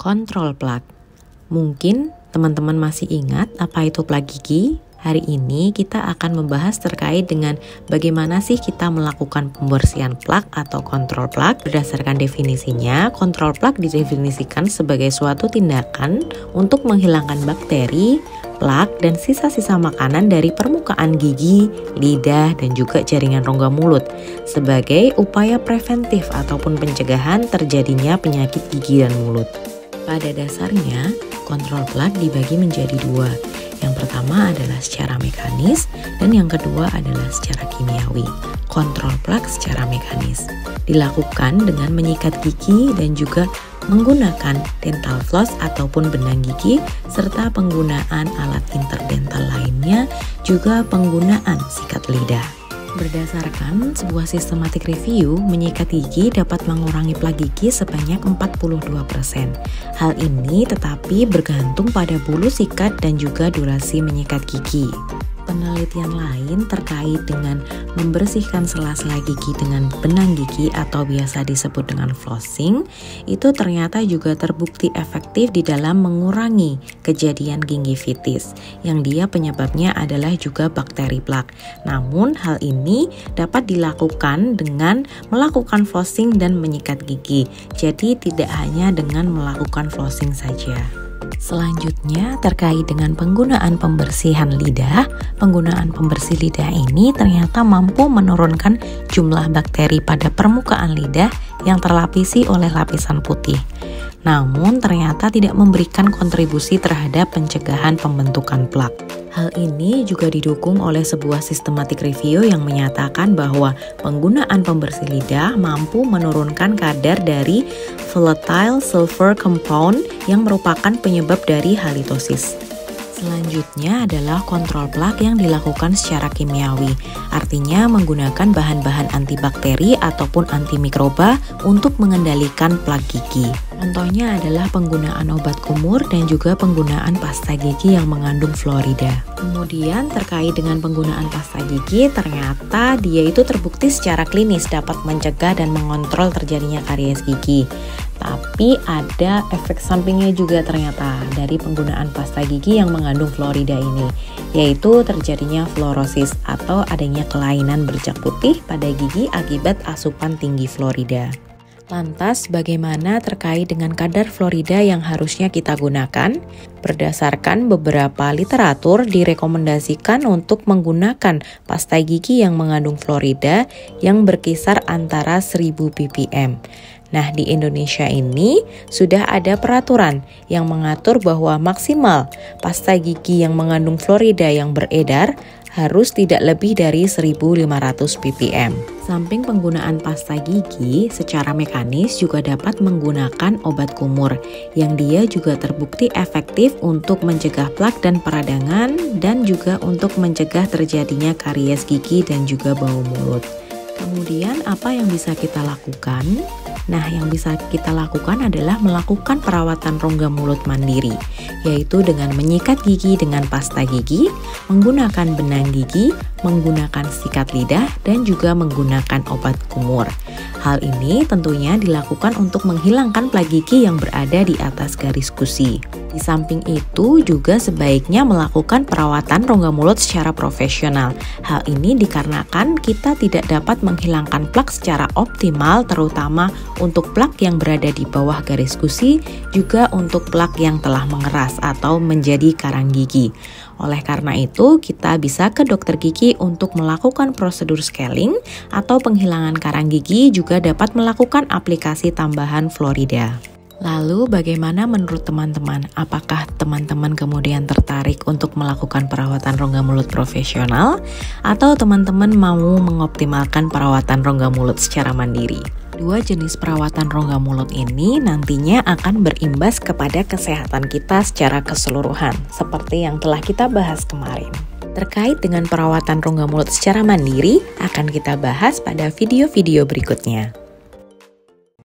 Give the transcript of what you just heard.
Kontrol plak. Mungkin teman-teman masih ingat apa itu plak gigi? Hari ini kita akan membahas terkait dengan bagaimana sih kita melakukan pembersihan plak atau kontrol plak. Berdasarkan definisinya, kontrol plak didefinisikan sebagai suatu tindakan untuk menghilangkan bakteri, plak, dan sisa-sisa makanan dari permukaan gigi, lidah, dan juga jaringan rongga mulut sebagai upaya preventif ataupun pencegahan terjadinya penyakit gigi dan mulut. Pada dasarnya, kontrol plak dibagi menjadi dua. Yang pertama adalah secara mekanis dan yang kedua adalah secara kimiawi. Kontrol plak secara mekanis dilakukan dengan menyikat gigi dan juga menggunakan dental floss ataupun benang gigi serta penggunaan alat interdental lainnya, juga penggunaan sikat lidah. Berdasarkan sebuah systematic review, menyikat gigi dapat mengurangi plak gigi sebanyak 42%. Hal ini tetapi bergantung pada bulu sikat dan juga durasi menyikat gigi. Penelitian lain terkait dengan membersihkan sela-sela gigi dengan benang gigi atau biasa disebut dengan flossing itu ternyata juga terbukti efektif di dalam mengurangi kejadian gingivitis yang dia penyebabnya adalah juga bakteri plak. Namun hal ini dapat dilakukan dengan melakukan flossing dan menyikat gigi. Jadi tidak hanya dengan melakukan flossing saja. Selanjutnya terkait dengan penggunaan pembersihan lidah. Penggunaan pembersih lidah ini ternyata mampu menurunkan jumlah bakteri pada permukaan lidah yang terlapisi oleh lapisan putih. Namun ternyata tidak memberikan kontribusi terhadap pencegahan pembentukan plak. Hal ini juga didukung oleh sebuah systematic review yang menyatakan bahwa penggunaan pembersih lidah mampu menurunkan kadar dari volatile sulfur compound yang merupakan penyebab dari halitosis. Selanjutnya adalah kontrol plak yang dilakukan secara kimiawi, artinya menggunakan bahan-bahan antibakteri ataupun antimikroba untuk mengendalikan plak gigi. Contohnya adalah penggunaan obat kumur dan juga penggunaan pasta gigi yang mengandung fluorida. Kemudian terkait dengan penggunaan pasta gigi, ternyata dia itu terbukti secara klinis dapat mencegah dan mengontrol terjadinya karies gigi. Tapi ada efek sampingnya juga ternyata dari penggunaan pasta gigi yang mengandung fluorida ini, yaitu terjadinya fluorosis atau adanya kelainan bercak putih pada gigi akibat asupan tinggi fluorida. Lantas bagaimana terkait dengan kadar fluorida yang harusnya kita gunakan? Berdasarkan beberapa literatur direkomendasikan untuk menggunakan pasta gigi yang mengandung fluorida yang berkisar antara 1000 ppm. Nah, di Indonesia ini sudah ada peraturan yang mengatur bahwa maksimal pasta gigi yang mengandung fluorida yang beredar harus tidak lebih dari 1500 ppm. Samping penggunaan pasta gigi, secara mekanis juga dapat menggunakan obat kumur yang dia juga terbukti efektif untuk mencegah plak dan peradangan dan juga untuk mencegah terjadinya karies gigi dan juga bau mulut. Kemudian apa yang bisa kita lakukan? Nah, yang bisa kita lakukan adalah melakukan perawatan rongga mulut mandiri, yaitu dengan menyikat gigi dengan pasta gigi, menggunakan benang gigi, menggunakan sikat lidah, dan juga menggunakan obat kumur. Hal ini tentunya dilakukan untuk menghilangkan plak gigi yang berada di atas garis gusi. Di samping itu juga sebaiknya melakukan perawatan rongga mulut secara profesional. Hal ini dikarenakan kita tidak dapat menghilangkan plak secara optimal, terutama untuk plak yang berada di bawah garis gusi, juga untuk plak yang telah mengeras atau menjadi karang gigi. Oleh karena itu, kita bisa ke dokter gigi untuk melakukan prosedur scaling atau penghilangan karang gigi, juga dapat melakukan aplikasi tambahan fluorida. Lalu bagaimana menurut teman-teman? Apakah teman-teman kemudian tertarik untuk melakukan perawatan rongga mulut profesional? Atau teman-teman mau mengoptimalkan perawatan rongga mulut secara mandiri? Dua jenis perawatan rongga mulut ini nantinya akan berimbas kepada kesehatan kita secara keseluruhan, seperti yang telah kita bahas kemarin. Terkait dengan perawatan rongga mulut secara mandiri, akan kita bahas pada video-video berikutnya.